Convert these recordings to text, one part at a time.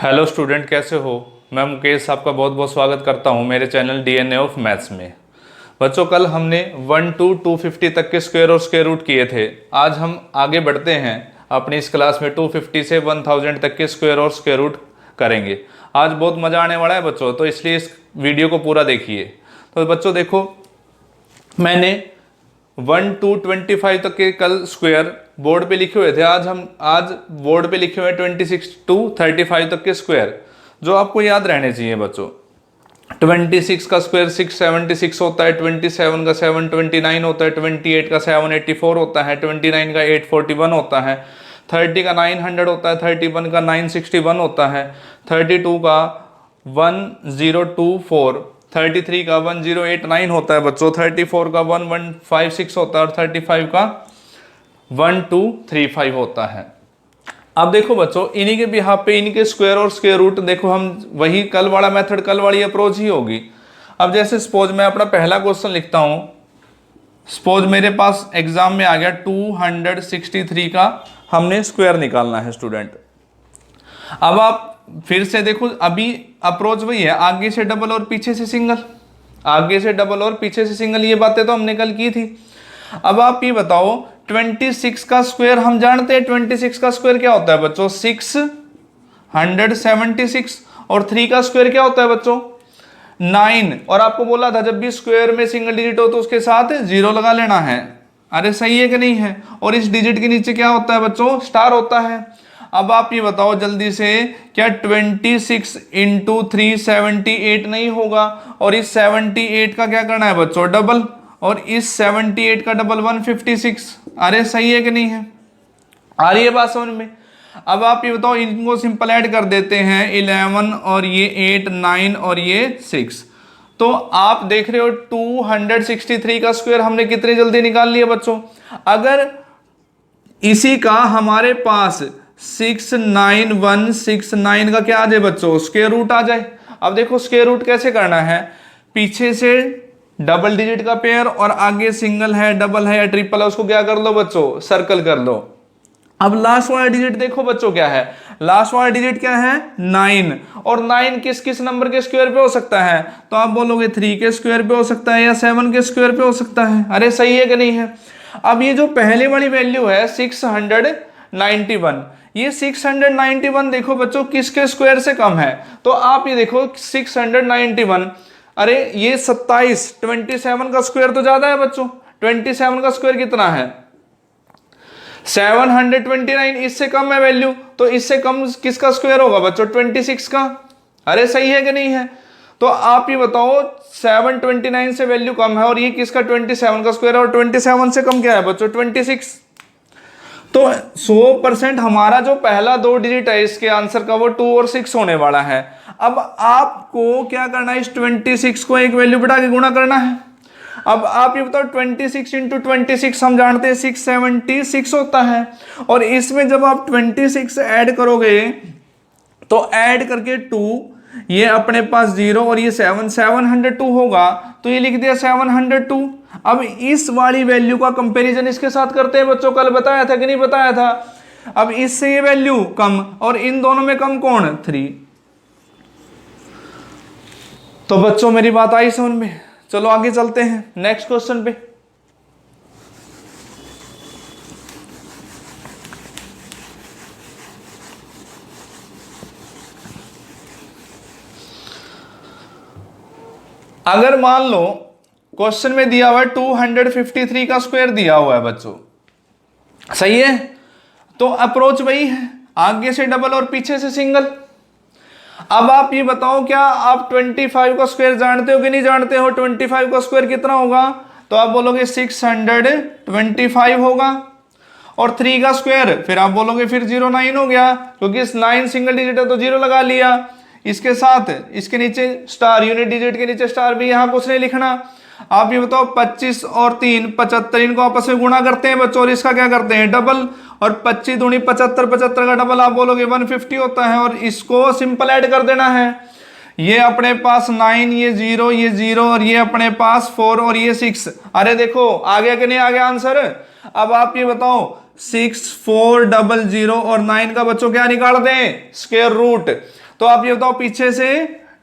Hello student, कैसे हो। मैं मुकेश आपका बहुत बहुत स्वागत करता हूं मेरे चैनल डीएनए ऑफ मैथ्स में। बच्चों, कल हमने 1 to 250 तक के स्क्वायर और स्क्वायर रूट किए थे। आज हम आगे बढ़ते हैं अपनी इस क्लास में 250 से 1000 तक के स्क्वायर और स्क्वायर रूट करेंगे। आज बहुत मज़ा आने वाला है बच्चों, तो इसलिए इस वीडियो को पूरा देखिए। तो बच्चों देखो, मैंने 1 to 25 तक के कल स्क्वायर बोर्ड पे लिखे हुए थे। आज बोर्ड पे लिखे हुए 26 to 35 तक के स्क्वायर, जो आपको याद रहने चाहिए बच्चों। 26 का स्क्वायर 676 होता है, 27 का 729 होता है, 28 का 784 होता है, 29 का 841 होता है, 30 का 900 होता है, 31 का 961 होता है, 32 का 1024, 33 का 1089 होता है बच्चों, 34 का 1156 होता है और 35 का 1235 होता है। अब देखो बच्चों, इन्हीं के बिहाफ पे इनके स्क्वायर और स्क्वायर रूट देखो, हम वही कल वाला मेथड, कल वाली अप्रोच ही होगी। अब जैसे सपोज मैं अपना पहला क्वेश्चन लिखता हूं। सपोज मेरे पास एग्जाम में आ गया 263 का हमने स्क्वायर निकालना है स्टूडेंट। अब आप फिर से देखो, अभी अप्रोच वही है, आगे से डबल और पीछे से सिंगल, आगे से डबल और पीछे से सिंगल। ये बातें तो हमने कल की थी। अब आप ये बताओ, 26 का स्क्वायर हम जानते हैं। 26 का स्क्वायर क्या होता है बच्चों? 676। और 3 का स्क्वायर क्या होता है बच्चों? 9। और आपको बोला था जब भी स्क्वायर में सिंगल डिजिट हो तो उसके साथ 0 लगा लेना है। अरे सही है कि नहीं है? और इस डिजिट के नीचे क्या होता है बच्चों? स्टार होता है। अब आप ये बताओ जल्दी से, क्या 26 इंटू 3 78 नहीं होगा? और इस 78 का क्या करना है बच्चों? डबल। और इस 78 का डबल 156। अरे सही है कि नहीं है? आ रही है बात समझ में? अब आप ये बताओ, इनको सिंपल ऐड कर देते हैं, 11 और ये 8, 9 और ये 6। तो आप देख रहे हो 263 का स्क्वायर हमने कितनी जल्दी निकाल लिया बच्चों। अगर इसी का हमारे पास 69169 का क्या आ जाए बच्चों? स्क्वायर रूट आ जाए। अब देखो स्क्वायर रूट कैसे करना है, पीछे से डबल डिजिट का पेयर और आगे सिंगल है, डबल है या ट्रिपल है, उसको क्या कर लो बच्चों? सर्कल कर लो। अब लास्ट वाला डिजिट देखो बच्चों क्या है, लास्ट वाला डिजिट क्या है? 9। और 9 किस किस नंबर के स्क्वायर पे हो सकता है? तो आप बोलोगे 3 के स्क्वायर पे हो सकता है या 7 के स्क्वायर पे हो सकता है। अरे सही है कि नहीं है? अब ये जो पहले वाली वैल्यू है 691, ये 691 देखो बच्चों किसके स्क्वायर से कम है? तो आप ये देखो 691, अरे ये 27 का स्क्वायर तो ज्यादा है बच्चों। 27 का स्क्वायर कितना है? 729। इससे कम है वैल्यू, तो इससे कम किसका स्क्वायर होगा बच्चों? 26 का। अरे सही है कि नहीं है? तो आप ये बताओ, 729 से वैल्यू कम है और ये किसका? 27 का स्क्वायर है। और 27 से कम क्या है बच्चों? 26। तो 100% हमारा जो पहला 2 डिजिट है इसके आंसर का, वो 2 और 6 होने वाला है। अब आपको क्या करना है, इस 26 को एक वैल्यू बढ़ा के गुणा करना है। अब आप ये बताओ, 26 इंटू 26 हम जानते हैं 676 होता है। और इसमें जब आप 26 ऐड करोगे तो ऐड करके 2, ये अपने पास 0 और ये 702 होगा, तो ये लिख दिया 702। अब इस वाली वैल्यू का कंपैरिजन इसके साथ करते हैं बच्चों, कल बताया था कि नहीं बताया था? अब इससे ये वैल्यू कम और इन दोनों में कम कौन? 3। तो बच्चों मेरी बात आई समझ में? चलो आगे चलते हैं नेक्स्ट क्वेश्चन पे। अगर मान लो क्वेश्चन में दिया हुआ है 253 का स्क्वायर दिया हुआ है बच्चों, सही है? तो अप्रोच वही है, आगे से डबल और पीछे से सिंगल। अब आप ये बताओ, क्या आप 25 का स्क्वायर जानते हो कि नहीं जानते हो? 25 का स्क्वायर कितना होगा? तो आप बोलोगे 625 होगा। और 3 का स्क्वायर फिर आप बोलोगे फिर 09 हो गया, क्योंकि 9 सिंगल डिजिट है तो 0 लगा लिया। इसके साथ इसके नीचे स्टार, यूनिट डिजिट के नीचे स्टार भी, यहां कुछ नहीं लिखना। आप ये बताओ, 25 और 3 75, इनको आपस में गुणा करते हैं बच्चों और इसका क्या करते हैं? डबल। और 25 दूनी 75, 75 का डबल आप बोलोगे 150 होता है। और इसको सिंपल ऐड कर देना है। ये अपने पास 9, ये 0, ये 0 और ये अपने पास 4 और ये 6। अरे देखो आ गया कि नहीं आ गया आंसर? अब आप ये बताओ, 6, 4, 0, 0 और 9 का बच्चों क्या निकाल दें? Square root. तो आप ये बताओ पीछे से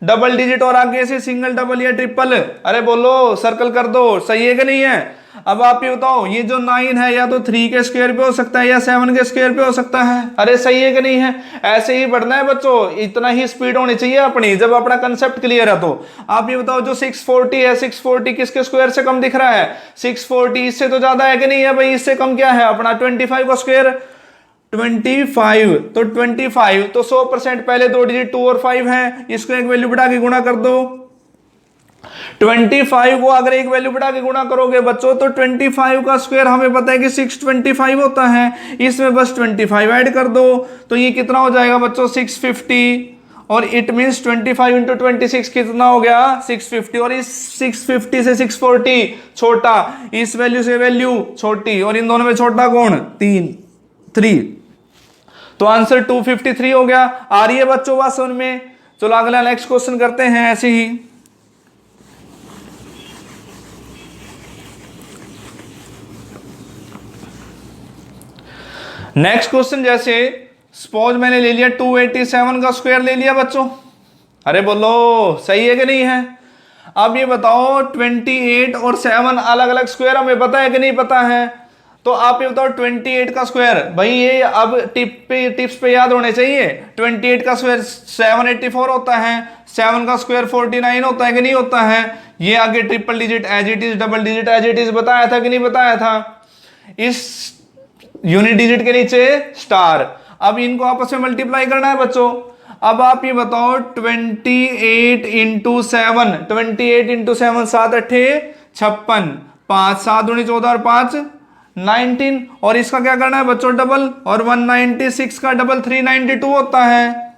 डबल डिजिट और आगे से सिंगल, डबल या ट्रिपल, अरे बोलो, सर्कल कर दो, सही है कि नहीं है। अब आप ये बताओ ये जो 9 है या तो 3 के स्क्वायर पे हो सकता है या 7 के स्क्वायर पे हो सकता है, अरे सही है कि नहीं है। ऐसे ही बढ़ना है बच्चों, इतना ही स्पीड होनी चाहिए अपनी जब अपना कंसेप्ट क्लियर है। तो आप ये बताओ जो 640 है, 640 किसके स्क्वायर से कम दिख रहा है, 640 इससे तो ज्यादा है कि नहीं है भाई, इससे कम क्या है अपना 25 का स्क्वायर, 25, तो 25 तो 100% पहले 2 डिजिट 2 और 5 है, इसको एक वैल्यू बढ़ा के गुणा कर दो। 25 को अगर एक वैल्यू बढ़ा के गुणा करोगे बच्चों तो 25 का स्क्वायर हमें पता है कि 625 होता है, इसमें बस 25 ऐड कर दो तो ये कितना हो जाएगा बच्चों 650, और इट मींस 25 इंटू 26 कितना हो गया 650, और इस 650 से 640 छोटा, इस वैल्यू से वैल्यू छोटी, और इन दोनों में छोटा कौन 3, तो आंसर 253 हो गया। आ रही है बच्चों बात समझ में। चलो अगला नेक्स्ट क्वेश्चन करते हैं ऐसे ही। नेक्स्ट क्वेश्चन जैसे सपोज मैंने ले लिया 287 का स्क्वायर ले लिया बच्चों, अरे बोलो सही है कि नहीं है। अब ये बताओ 28 और 7 अलग अलग स्क्वायर हमें पता है कि नहीं पता है, तो आप ये बताओ 28 का स्क्वायर, भाई ये अब टिप्स पे याद होने चाहिए। 28 का स्क्वायर 784 होता है, 7 का स्क्वायर 49 होता है कि नहीं होता है। ये आगे triple digit as it is, double digit as it is बताया था कि नहीं बताया था। इस यूनिट डिजिट के नीचे स्टार, अब इनको आपस में मल्टीप्लाई करना है बच्चों। अब आप ये बताओ 28 इंटू 7, 28 इंटू 7 7 8 56, 5 7 दूनी 14 और 5 19, और इसका क्या करना है बच्चों डबल, और 196 का डबल 392 होता है।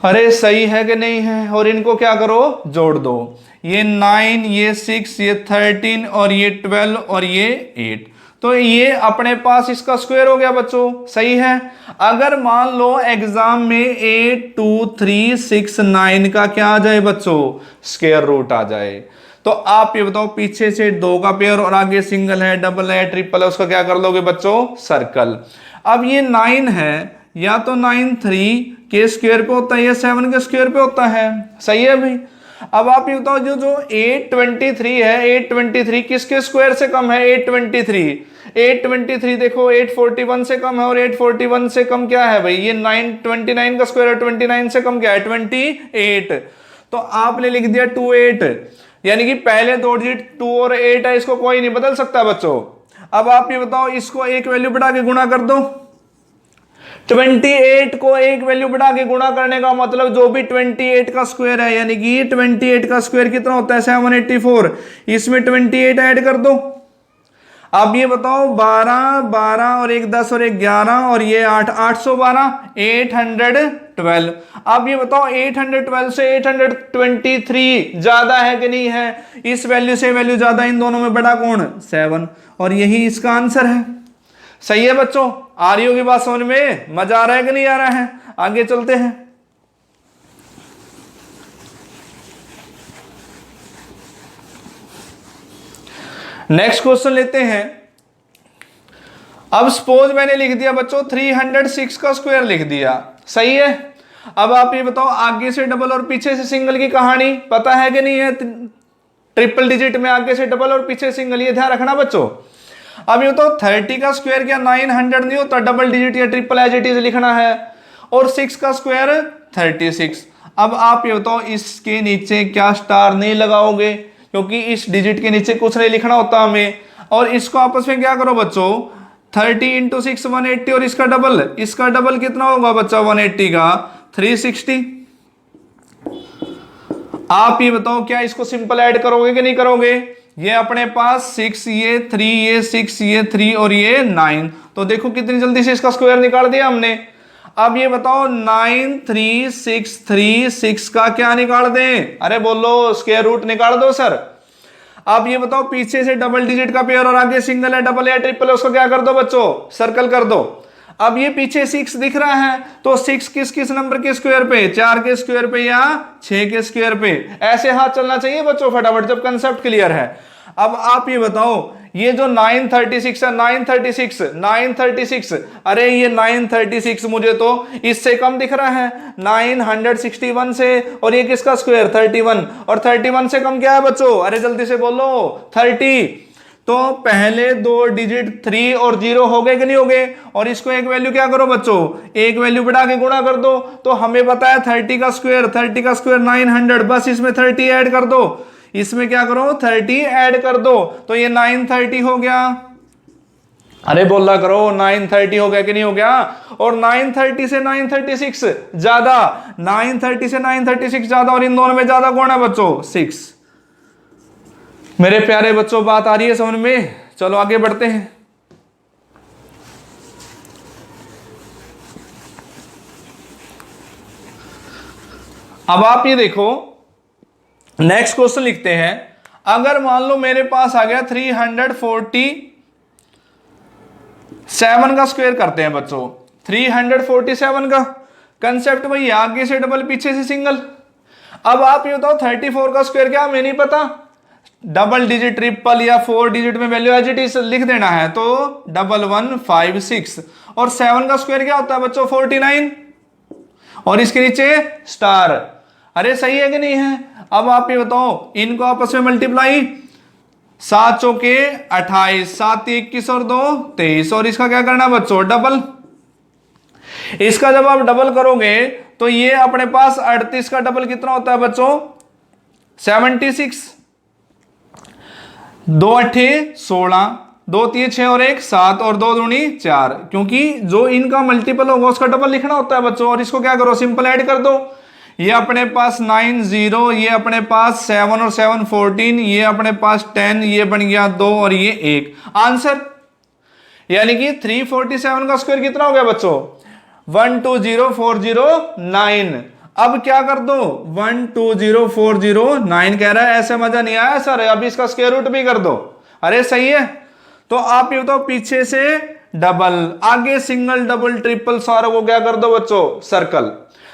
अरे सही है कि नहीं है, और इनको क्या करो जोड़ दो, ये 9 ये 6 ये 13 और ये 12 और ये 8, तो ये अपने पास इसका स्क्वायर हो गया बच्चों, सही है। अगर मान लो एग्जाम में 8 2 3 6 9 का क्या आ जाए बच्चों स्क्वायर रूट आ जाए, तो आप ये बताओ पीछे से 2 का पेयर और आगे सिंगल है, डबल है, ट्रिपल है, उसका क्या कर लोगे बच्चों सर्कल। अब ये 9 है, या तो 9 3 के स्क्वायर पे होता है या 7 के स्क्वायर पे होता है, सही है भाई। अब आप ये बताओ जो 823 है, 823 किसके स्क्वायर से कम है 823 देखो 841 से कम है, और 841 से कम क्या है भाई ये 929 का स्क्वायर है, 29 से कम क्या है 28, तो आपने लिख दिया 28, यानी कि पहले 2 डिजिट 2 और 8 है, इसको कोई नहीं बदल सकता बच्चों। अब आप ये बताओ इसको एक वैल्यू बढ़ा के गुणा कर दो, 28 को एक वैल्यू बढ़ा के गुणा करने का मतलब जो भी 28 का स्क्वायर है, यानी कि 28 का स्क्वायर कितना होता है 784, इसमें 28 ऐड कर दो। अब ये बताओ 12 12 और एक 10 और एक 11 और ये 8 812 812। अब ये बताओ 812 से 823 ज्यादा है कि नहीं है, इस वैल्यू से वैल्यू ज्यादा, इन दोनों में बड़ा कौन 7, और यही इसका आंसर है। सही है बच्चों, आ रही होगी बात समझ में, मजा आ रहा है कि नहीं आ रहा है। आगे चलते हैं। नेक्स्ट क्वेश्चन लेते हैं। अब सपोज मैंने लिख दिया बच्चों 306 का स्क्वायर लिख दिया, सही है। अब आप ये बताओ आगे से डबल और पीछे से सिंगल की कहानी पता है कि नहीं है। ट्रिपल डिजिट में आगे से डबल और पीछे सिंगल, ये ध्यान रखना बच्चों। अब ये तो 30 का स्क्वायर क्या 900 नहीं होता, डबल डिजिट या ट्रिपल एज इट इज लिखना है, और 6 का स्क्वायर 36। अब आप ये बताओ इसके नीचे क्या स्टार नहीं लगाओगे, क्योंकि इस डिजिट के नीचे कुछ नहीं लिखना होता हमें। और इसको आपस में क्या करो बच्चों 30 इंटू 6 180, और इसका डबल कितना होगा बच्चा 180 का 360। आप ये बताओ क्या इसको सिंपल ऐड करोगे कि नहीं करोगे। ये अपने पास 6 ये 3 ये 6 ये 3 और ये 9, तो देखो कितनी जल्दी से इसका स्क्वायर निकाल दिया हमने। अब ये बताओ 9 3 6 3 6 का क्या निकाल दें, अरे बोलो स्क्वायर रूट निकाल दो सर। अब ये बताओ पीछे से डबल डिजिट का पेयर और आगे सिंगल है, डबल है, ट्रिपल है, उसको क्या कर दो बच्चों सर्कल कर दो। अब ये पीछे 6 दिख रहा है, तो 6 किस नंबर के स्क्वायर पे 4 के स्क्वायर पे या 6 के स्क्वायर पे, ऐसे हाथ चलना चाहिए बच्चों फटाफट जब कंसेप्ट क्लियर है। अब आप ये बताओ, ये जो 936 है, 936, अरे ये 936 मुझे तो इससे कम दिख रहा है 961 से, और ये किसका स्क्वायर 31, और 31 से कम क्या है बच्चों, अरे जल्दी से बोलो 30। तो पहले दो डिजिट 3 और 0 हो गए कि नहीं हो गए, और इसको एक वैल्यू क्या करो बच्चों, एक वैल्यू बढ़ा के गुणा कर दो। तो हमें पता है 30 का स्क्वायर 900, बस इसमें 30 ऐड कर दो, इसमें क्या करो 30 ऐड कर दो, तो ये 930 हो गया। अरे बोला करो 930 हो गया कि नहीं हो गया। और 930 से 936 ज्यादा, 930 से 936 ज्यादा, और इन दोनों में ज्यादा कौन है बच्चों 6। मेरे प्यारे बच्चों बात आ रही है समझ में, चलो आगे बढ़ते हैं। अब आप ये देखो नेक्स्ट क्वेश्चन लिखते हैं। अगर मान लो मेरे पास आ गया 347 का स्क्वायर करते हैं बच्चों, 347 का कंसेप्ट वही, आगे से डबल पीछे से सिंगल। अब आप ये बताओ 34 का स्क्वायर क्या, हमें नहीं पता, डबल डिजिट ट्रिपल या 4 डिजिट में वैल्यू एज इट इज लिख देना है, तो 1156। और 7 का स्क्वायर क्या होता है बच्चों 49, और इसके नीचे स्टार। अरे सही है कि नहीं है। अब आप ये बताओ इनको आपस में मल्टीप्लाई, 7 चौके 28, 7 21 और 2 23, और इसका क्या करना बच्चों डबल। इसका जब आप डबल करोगे तो ये अपने पास 38 का डबल कितना होता है बच्चों 76, 2 8 16, 2 3 6 और 1 7, और 2 दूनी 4, क्योंकि जो इनका मल्टीपल होगा उसका डबल लिखना होता है बच्चों। और इसको क्या करो सिंपल ऐड कर दो, ये अपने पास 9 0, ये अपने पास 7 और 7 14, ये अपने पास 10, ये बन गया 2 और ये 1, आंसर। यानी कि 347 का स्क्वायर कितना हो गया बच्चों 120409। अब क्या कर दो 120409 कह रहा है, ऐसे मजा नहीं आया सर, अब इसका स्क्वायर रूट भी कर दो। अरे सही है। तो आप ये बताओ पीछे से डबल, आगे सिंगल डबल ट्रिपल, सारों को क्या कर दो बच्चों सर्कल।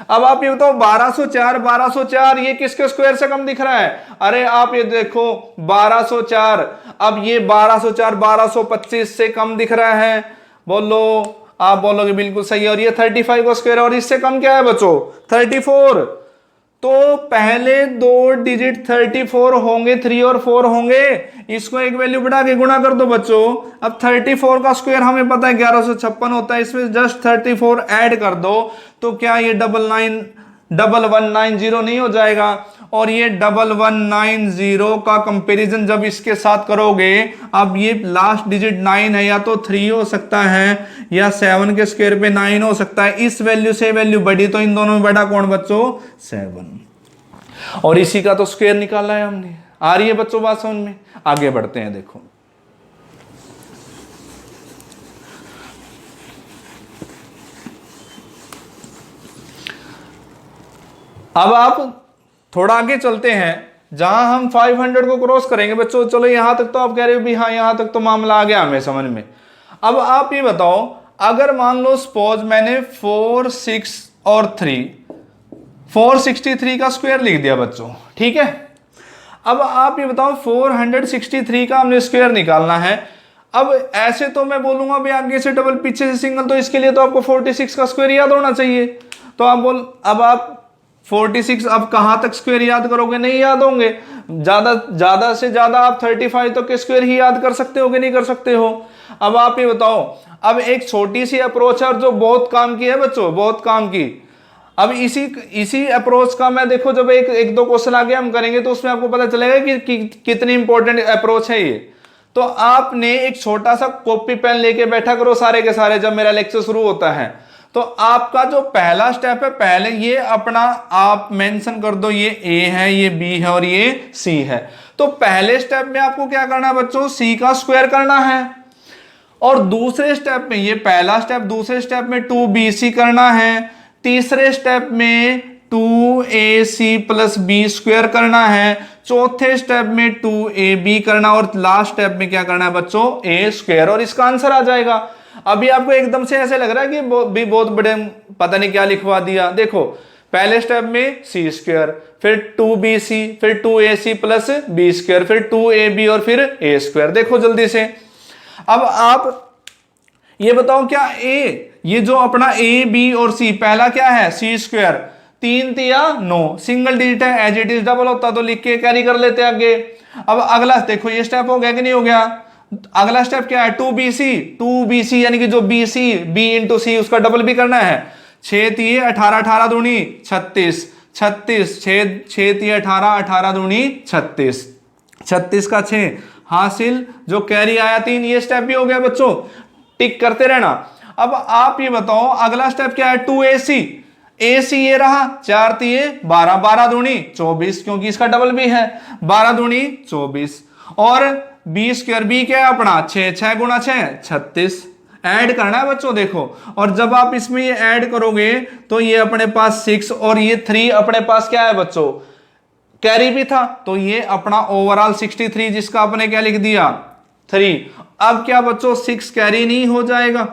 अब आप ये बताओ 1204 ये किसके स्क्वायर से कम दिख रहा है। अरे आप ये देखो 1204, अब ये 1204 1225 से कम दिख रहा है, बोलो आप बोलोगे बिल्कुल सही है। और ये 35 का स्क्वायर, और इससे कम क्या है बच्चों 34। तो पहले दो डिजिट 34 होंगे, 3 और 4 होंगे, इसको एक वैल्यू बढ़ा के गुणा कर दो बच्चों। अब 34 का स्क्वायर हमें पता है 1156 होता है, इसमें जस्ट 34 ऐड कर दो, तो क्या ये 1190 नहीं हो जाएगा। और ये 1190 का कंपैरिजन जब इसके साथ करोगे, अब ये लास्ट डिजिट 9 है, या तो 3 हो सकता है या 7 के स्क्वायर पे 9 हो सकता है। इस वैल्यू से वैल्यू बढ़ी, तो इन दोनों में बड़ा कौन बच्चों 7, और इसी का तो स्क्वायर निकाला है हमने। आ रही है बच्चों बात समझ में, आगे बढ़ते हैं। देखो अब आप थोड़ा आगे चलते हैं, जहां हम 500 को क्रॉस करेंगे बच्चों। चलो यहां तक तो आप कह रहे हो भी हाँ यहां तक तो मामला आ गया हमें समझ में। अब आप ये बताओ, अगर मान लो सपोज मैंने 4 6 और 3 463 का स्क्वायर लिख दिया बच्चों, ठीक है। अब आप ये बताओ 463 का हमने स्क्वायर निकालना है। अब ऐसे तो मैं बोलूंगा भाई आगे से डबल पीछे से सिंगल, तो इसके लिए तो आपको 46 का स्क्वायर याद होना चाहिए। तो अब आप 46 अब कहां तक स्क्वायर याद करोगे, नहीं याद होंगे। ज्यादा से ज्यादा आप 35 तक के स्क्वायर ही याद कर सकते हो कि नहीं कर सकते हो। अब आप ये बताओ, अब एक छोटी सी अप्रोच है जो बहुत काम की है बच्चों, बहुत काम की। अब इसी अप्रोच का मैं देखो जब एक दो क्वेश्चन आगे हम करेंगे तो उसमें आपको पता चलेगा कि कितनी इंपॉर्टेंट अप्रोच है ये। तो आपने एक छोटा सा कॉपी पेन लेके बैठा करो सारे के सारे जब मेरा लेक्चर शुरू होता है। तो आपका जो पहला स्टेप है, पहले ये अपना आप मेंशन कर दो, ये ए है, ये बी है और ये सी है। तो पहले स्टेप में आपको क्या करना है बच्चों, सी का स्क्वायर करना है। और दूसरे स्टेप में, ये पहला स्टेप, दूसरे स्टेप में 2bc करना है। तीसरे स्टेप में 2ac प्लस बी स्क्वायर करना है। चौथे स्टेप में 2ab करना, और लास्ट स्टेप में क्या करना है बच्चों a स्क्वायर, और इसका आंसर आ जाएगा। अभी आपको एकदम से ऐसे लग रहा है कि भी बहुत बड़े पता नहीं क्या लिखवा दिया। देखो पहले स्टेप में सी स्क्वायर, फिर 2bc, फिर 2ac प्लस बी स्क्वायर, फिर 2ab और फिर a स्क्वायर। देखो जल्दी से, अब आप ये बताओ क्या ये जो अपना a b और c, पहला क्या है सी स्क्वायर, 3 तिया 9, सिंगल डिजिट है, एज इट इज डबल होता तो लिख के कैरी कर लेते आगे। अब अगला देखो ये स्टेप हो गया कि नहीं हो गया। अगला स्टेप क्या है 2bc यानी कि जो bc b इंटू सी उसका डबल भी करना है। 6 तिये 18, 18 दूनी 36, 36 6 तिये 18, 18 दूनी 36, 36 का 6 हासिल, जो कैरी आया 3। ये स्टेप भी हो गया बच्चों, टिक करते रहना। अब आप ये बताओ अगला स्टेप क्या है 2ac, ac ये रहा 4 तिये 12, 12 दूनी 24 क्योंकि इसका डबल भी है, 12 दूनी 24, और बी स्क्वायर, बी क्या है अपना 6, 6 गुणा 6 36, ऐड करना है बच्चों देखो। और जब आप इसमें ये ऐड करोगे तो ये अपने पास 6 और ये 3 अपने पास क्या है बच्चों कैरी भी था, तो ये अपना ओवरऑल 63 जिसका आपने क्या लिख दिया 3। अब क्या बच्चों 6 कैरी नहीं हो जाएगा,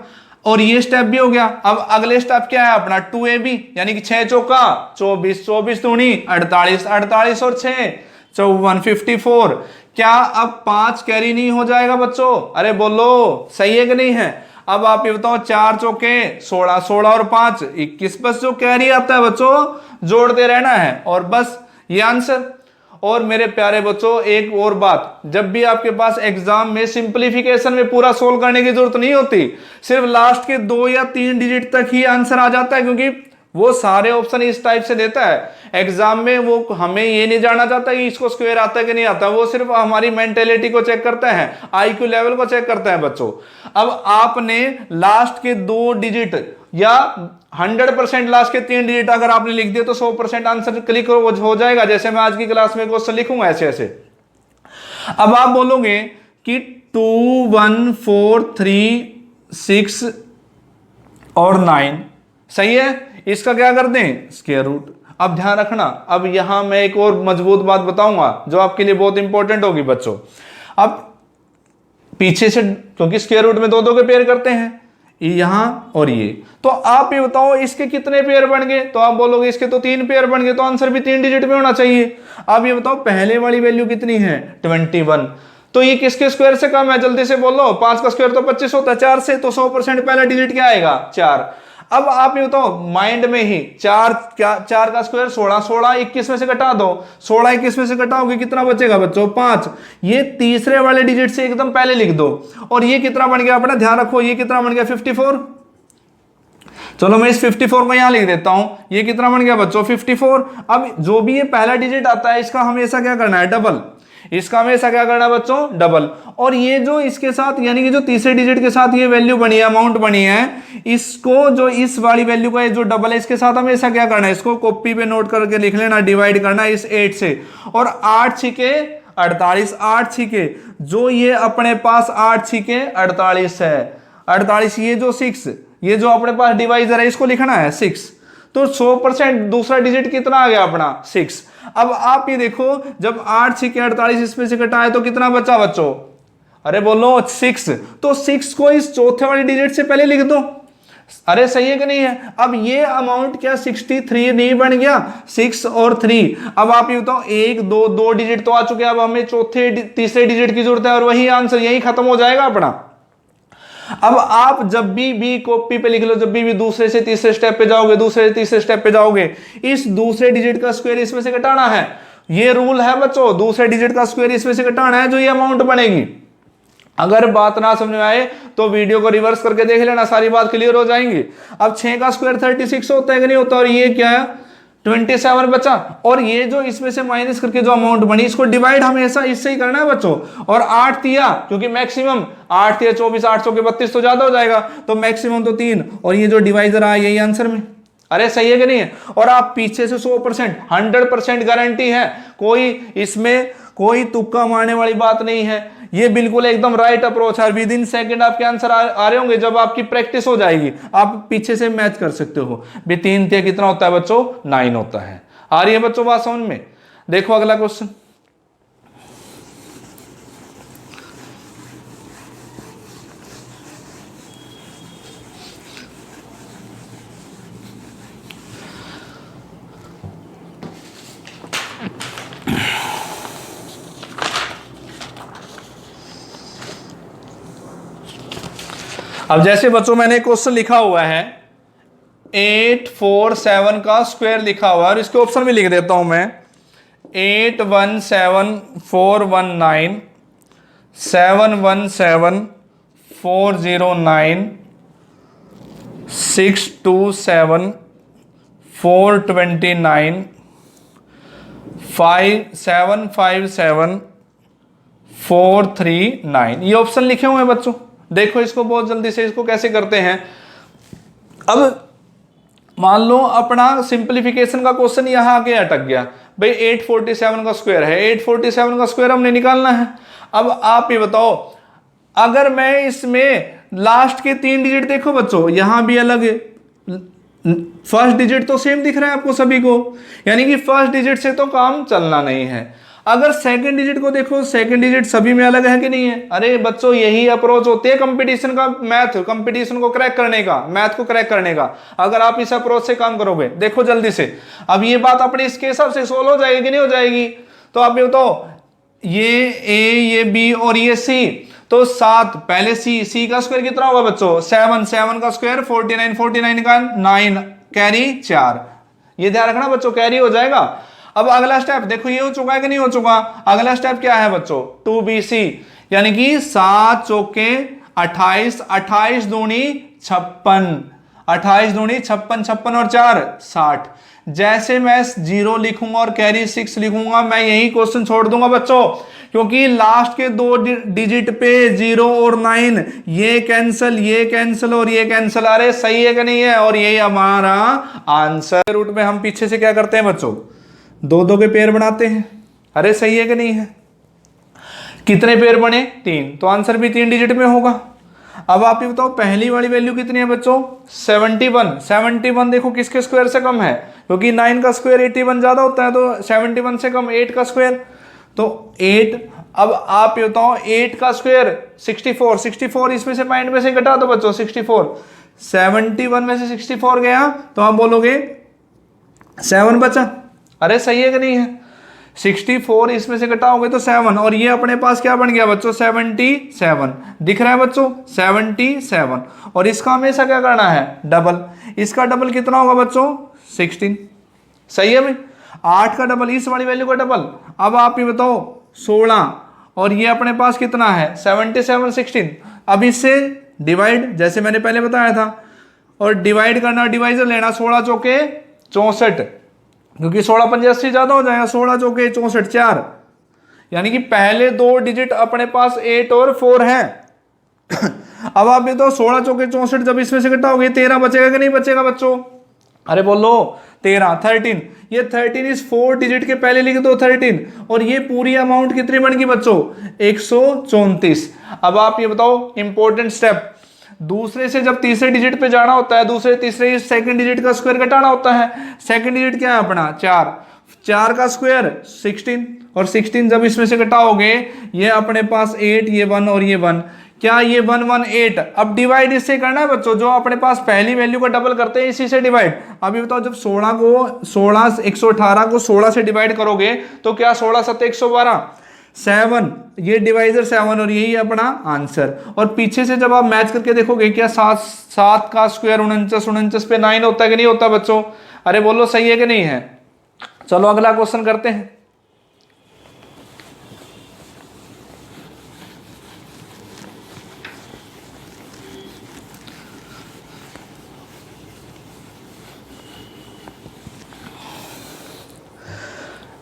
और ये स्टेप भी हो गया। अब अगले स्टेप क्या है अपना 2ab यानी कि 6 चौका 24, 24 दूनी 48, 48 और 6 54, 54। क्या अब 5 कैरी नहीं हो जाएगा बच्चों? अरे बोलो सही है कि नहीं है? अब आप ये बताओ 4 चौके 16, 16 और 5 21, बस जो कैरी आता है बच्चों जोड़ते रहना है और बस ये आंसर। और मेरे प्यारे बच्चों एक और बात, जब भी आपके पास एग्जाम में सिंपलीफिकेशन में पूरा सोल्व करने की जरूरत नहीं होती, सिर्फ लास्ट के 2 या 3 डिजिट तक ही आंसर आ जाता है, क्योंकि वो सारे ऑप्शन इस टाइप से देता है एग्जाम में। वो हमें ये नहीं जानना चाहता कि इसको स्क्वायर आता है कि नहीं आता, वो सिर्फ हमारी मेंटेलिटी को चेक करता है, आईक्यू लेवल को चेक करता है बच्चों। अब आपने लास्ट के 2 डिजिट या 100% लास्ट के 3 डिजिट अगर आपने लिख दिए तो 100% आंसर क्लिक हो जाएगा, जैसे मैं आज की क्लास में क्वेश्चन लिखूंगा ऐसे ऐसे। अब आप बोलोगे कि 2 1 4 3 6 और 9 सही है, इसका क्या कर दें स्क्वायर रूट। अब ध्यान रखना, अब यहां मैं एक और मजबूत बात बताऊंगा जो आपके लिए बहुत इंपॉर्टेंट होगी बच्चों। अब पीछे से क्योंकि स्क्वायर रूट में 2 2 के पेयर करते हैं, यहां और ये, तो आप ये बताओ इसके कितने पेयर बन गए, तो आप बोलोगे इसके तो 3 पेयर बन गए, तो आंसर भी 3 डिजिट में होना चाहिए। आप ये बताओ पहले वाली वैल्यू कितनी है 21, तो ये किसके स्क्वायर से कम है, जल्दी से बोलो। 5 का स्क्वायर तो 25 होता है 4 से, तो 100% पहला डिजिट क्या आएगा 4। अब आप ये बताओ माइंड में ही 4 का स्क्वायर 16, 16 21 में से घटा दो, 16 21 में से घटाओगे कितना बचेगा बच्चों 5। ये तीसरे वाले डिजिट से एकदम पहले लिख दो। और ये कितना बन गया अपना ध्यान रखो, ये कितना बन गया 54। चलो मैं इस 54 को यहां लिख देता हूं, ये कितना बन गया बच्चों 54। अब जो भी ये पहला डिजिट आता है इसका हमेशा क्या करना है डबल, इसका हमेशा क्या करना है बच्चों डबल। और ये जो इसके साथ यानी कि जो तीसरे डिजिट के साथ ये वैल्यू बनी है, अमाउंट बनी है, इसको जो इस वाली वैल्यू का जो डबल है इसके साथ हमेशा क्या करना है, इसको कॉपी पे नोट करके लिख लेना, डिवाइड करना इस 8 से। और 8 छिके 48, 8 छिके जो ये अपने पास 8 छिके 48 है, 48 ये जो 6 ये जो अपने पास डिवाइजर है इसको लिखना है 6, तो 100% दूसरा डिजिट कितना आ गया अपना 6। अब आप ये देखो जब 8 छिके 48 इसमें से घटाए तो कितना बचा बच्चों, अरे बोलो 6, तो 6 को इस चौथे वाले डिजिट से पहले लिख दो। अरे सही है कि नहीं है? अब ये अमाउंट क्या 63 नहीं बन गया, 6 और 3। अब आप ये बताओ 1 2 2 डिजिट तो आ चुके हैं, अब हमें तीसरे डिजिट की जरूरत है और वही आंसर यही खत्म हो जाएगा अपना। अब आप जब भी कॉपी पे लिख लो, जब भी दूसरे से तीसरे स्टेप पे जाओगे, दूसरे से तीसरे स्टेप पे जाओगे, इस दूसरे डिजिट का स्क्वायर इसमें से घटाना है। ये रूल है बच्चों, दूसरे डिजिट का स्क्वायर इसमें से घटाना है जो ये अमाउंट बनेगी। अगर बात ना समझ में आए तो वीडियो को रिवर्स करके देख लेना, सारी बात क्लियर हो जाएंगी। अब 6 का स्क्वायर 36 होता है कि नहीं होता, और ये क्या है 27 बचा, और ये जो इसमें से माइनस करके जो अमाउंट बनी इसको डिवाइड हमेशा इससे ही करना है बच्चों। और 8 तिया क्योंकि मैक्सिमम 8 तिया 24, 8 के 32 तो ज्यादा हो जाएगा, तो मैक्सिमम तो 3, और ये जो डिवाइजर आया यही आंसर में। अरे सही है कि नहीं है? और आप पीछे से 100% 100% गारंटी है, कोई इसमें कोई तुक्का मारने वाली बात नहीं है, ये बिल्कुल एकदम राइट अप्रोच है। विद इन सेकंड आपके आंसर आ रहे होंगे जब आपकी प्रैक्टिस हो जाएगी, आप पीछे से मैच कर सकते हो। 3 तिया कितना होता है बच्चों 9 होता है। आ रही है बच्चों बात समझ में? देखो अगला क्वेश्चन, अब जैसे बच्चों मैंने क्वेश्चन लिखा हुआ है 847 का स्क्वायर लिखा हुआ है और इसके ऑप्शन भी लिख देता हूं मैं 817419 717409 627 429 5757 439 ये ऑप्शन लिखे हुए हैं बच्चों। देखो इसको बहुत जल्दी से इसको कैसे करते हैं। अब मान लो अपना सिंप्लीफिकेशन का क्वेश्चन यहां आके अटक गया भाई 847 का स्क्वायर है, 847 का स्क्वायर हमने निकालना है। अब आप ये बताओ अगर मैं इसमें लास्ट के 3 डिजिट देखो बच्चों यहां भी अलग है, फर्स्ट डिजिट तो सेम दिख रहा है आपको सभी को, यानी कि फर्स्ट डिजिट से तो काम चलना नहीं है। अगर सेकंड डिजिट को देखो सेकंड डिजिट सभी में अलग है कि नहीं है। अरे बच्चों यही अप्रोच होती है कंपटीशन का, मैथ कंपटीशन को क्रैक करने का, मैथ को क्रैक करने का। अगर आप इस अप्रोच से काम करोगे देखो जल्दी से अब ये बात अपने इसके हिसाब से सोल्व हो जाएगी कि नहीं हो जाएगी। तो आप ये बताओ ये ए ये बी और ये सी, तो 7 पहले सी का स्क्वायर कितना होगा बच्चों 7 का स्क्वायर 49 का 9 कैरी 4, ये ध्यान रखना बच्चों कैरी हो जाएगा। अब अगला स्टेप देखो ये हो चुका है कि नहीं हो चुका। अगला स्टेप क्या है बच्चों 2BC, यानी कि 7 चौके 28 28 दूनी 56 28 दूनी 56 56 और 4 60। जैसे मैं 0 लिखूंगा और कैरी 6 लिखूंगा मैं यही क्वेश्चन छोड़ दूंगा बच्चों, क्योंकि लास्ट के 2 डिजिट पे 0 और 9 ये कैंसल और ये कैंसल। अरे सही है कि नहीं है, और यही हमारा आंसर। रूट में हम पीछे से क्या करते हैं बच्चों 2 के पेयर बनाते हैं। अरे सही है कि नहीं है। कितने पेयर बने 3, तो आंसर भी 3 डिजिट में होगा। अब आप ये बताओ पहली वाली वैल्यू कितनी है बच्चों 71 देखो किसके स्क्वायर से कम है, क्योंकि 9 का स्क्वायर 81 ज्यादा होता है, तो 71 से कम 8 का स्क्वायर तो 8। अब आप ये बताओ 8 का स्क्वायर 64 इसमें से पॉइंट में से घटा दो बच्चों 64, 71 में से 64 गया तो आप बोलोगे 7 बचा। अरे सही है कि नहीं है। 64 इसमें से घटाओगे तो 7 और ये अपने पास क्या बन गया बच्चों 77 दिख रहा है बच्चों 77। और इसका हमेशा क्या करना है डबल, इसका डबल कितना होगा बच्चों 16। सही है भाई 8 का डबल इस वाली वैल्यू का डबल। अब आप ये बताओ 16 और ये अपने पास कितना है 77 16। अब इससे डिवाइड जैसे मैंने पहले बताया था और डिवाइड करना डिवाइजर लेना 16 चौके 64, क्योंकि 16 पंजे 80 ज्यादा हो जाएगा 16 चौके 64 4, यानी कि पहले 2 डिजिट अपने पास 8 और 4 हैं। अब आप ये तो 16 चौके 64 जब इसमें से घटाओगे 13 बचेगा कि नहीं बचेगा बच्चों। अरे बोलो 13 ये 13 इस 4 डिजिट के पहले लिख दो 13 और ये पूरी अमाउंट कितनी बन गई बच्चों 134। अब आप ये बताओ इंपॉर्टेंट स्टेप, दूसरे से जब तीसरे डिजिट पे जाना होता है दूसरे तीसरे सेकंड डिजिट का स्क्वायर घटाना होता है। सेकंड डिजिट क्या है अपना 4 का स्क्वायर 16 और 16 जब इसमें से घटाओगे ये अपने पास 8 ये 1 और ये 1, क्या ये 1 1 8। अब डिवाइड इससे करना है बच्चों, जो अपने पास पहली वैल्यू का डबल करते हैं इसी से डिवाइड। अब ये बताओ जब 118 को 16 से डिवाइड करोगे तो क्या 16 7 112 7, ये डिवाइजर 7 और यही अपना आंसर। और पीछे से जब आप मैच करके देखोगे क्या 7 का स्क्वायर 49 पे 9 होता है कि नहीं होता बच्चों। अरे बोलो सही है कि नहीं है। चलो अगला क्वेश्चन करते हैं।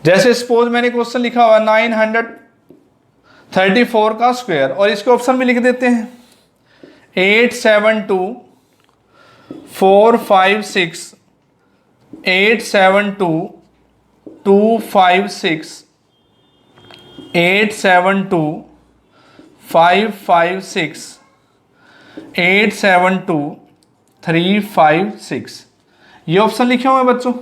जैसे सपोज मैंने क्वेश्चन लिखा हुआ 934 का स्क्वायर और इसके ऑप्शन भी लिख देते हैं 872 456 872 256 872 556 872 356 ये ऑप्शन लिखे हुए हैं बच्चों।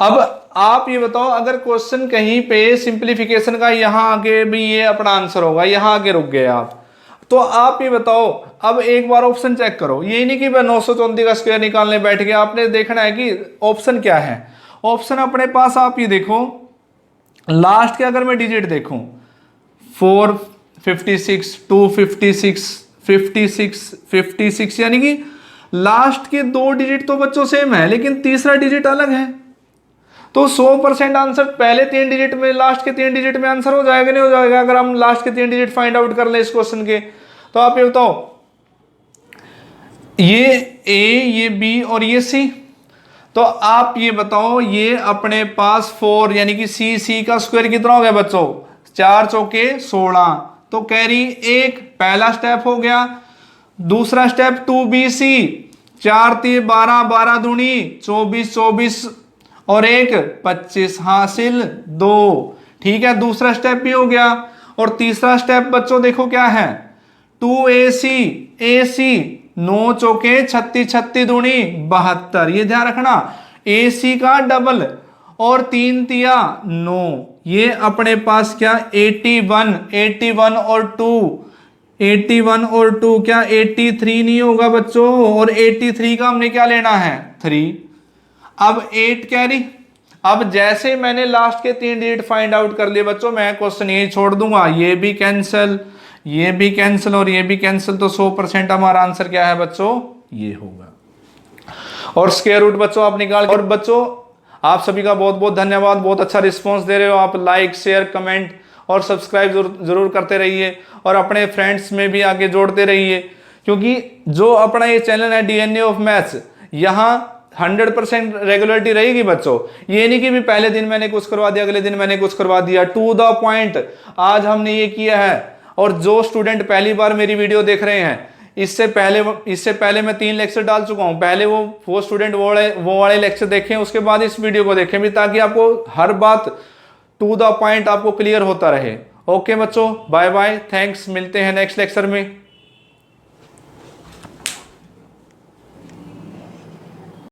अब आप ये बताओ अगर क्वेश्चन कहीं पे सिंप्लीफिकेशन का यहां आगे भी ये अपना आंसर होगा, यहां आगे रुक गए आप, तो आप ये बताओ अब एक बार ऑप्शन चेक करो। ये नहीं कि मैं 934 का स्क्वायर निकालने बैठ गया, आपने देखना है कि ऑप्शन क्या है। ऑप्शन अपने पास आप ये देखो लास्ट के अगर मैं डिजिट देखूं 456 256 56 यानी कि लास्ट के 2 डिजिट तो बच्चों सेम है लेकिन तीसरा डिजिट अलग है। तो 100% आंसर पहले 3 डिजिट में, लास्ट के 3 डिजिट में आंसर हो जाएगा नहीं हो जाएगा अगर हम लास्ट के 3 डिजिट फाइंड आउट कर ले इस क्वेश्चन के। तो आप ये बताओ, ये ए, ये बी और ये सी, तो आप ये बताओ ये अपने पास 4 यानी कि सी का स्क्वायर कितना हो गया बच्चों, 4 चौके 16, तो कैरी 1 पहला स्टेप हो गया। दूसरा स्टेप 2BC, 4 3 12, 12 दूनी 24, 24 और 1 25 हासिल 2, ठीक है, दूसरा स्टेप भी हो गया। और तीसरा स्टेप बच्चों देखो क्या है, 2AC 9 चौके 36, 36 दूनी 72, ये ध्यान रखना, AC का डबल और 3 तिया 9, ये अपने पास क्या 81 और 2 क्या 83 नहीं होगा बच्चों, और 83 का हमने क्या लेना है 3। अब 8 कैरी, अब जैसे मैंने लास्ट के 3 डिजिट फाइंड आउट कर लिए बच्चों, मैं क्वेश्चन यही छोड़ दूंगा, ये भी कैंसिल, ये भी कैंसिल और ये भी कैंसिल, तो 100% हमारा आंसर क्या है बच्चों, ये होगा। और स्क्वायर रूट बच्चों आप निकाल, और बच्चों आप सभी का बहुत बहुत धन्यवाद, बहुत अच्छा रिस्पांस दे रहे हो आप, लाइक शेयर कमेंट और सब्सक्राइब जरूर करते रहिए और अपने फ्रेंड्स में भी आगे जोड़ते रहिए, क्योंकि जो अपना ये चैनल है DNA ऑफ मैथ्स, यहाँ 100% रेगुलरिटी रहेगी बच्चों। ये नहीं कि भी पहले दिन मैंने कुछ करवा दिया अगले दिन मैंने कुछ करवा दिया, टू द पॉइंट आज हमने ये किया है। और जो स्टूडेंट पहली बार मेरी वीडियो देख रहे हैं, इससे पहले मैं 3 लेक्चर डाल चुका हूं, पहले वो स्टूडेंट वो वाले लेक्चर देखें, उसके बाद इस वीडियो को देखें भी, ताकि आपको हर बात टू द पॉइंट आपको क्लियर होता रहे। ओके बच्चों, बाय बाय, थैंक्स, मिलते हैं नेक्स्ट लेक्चर में।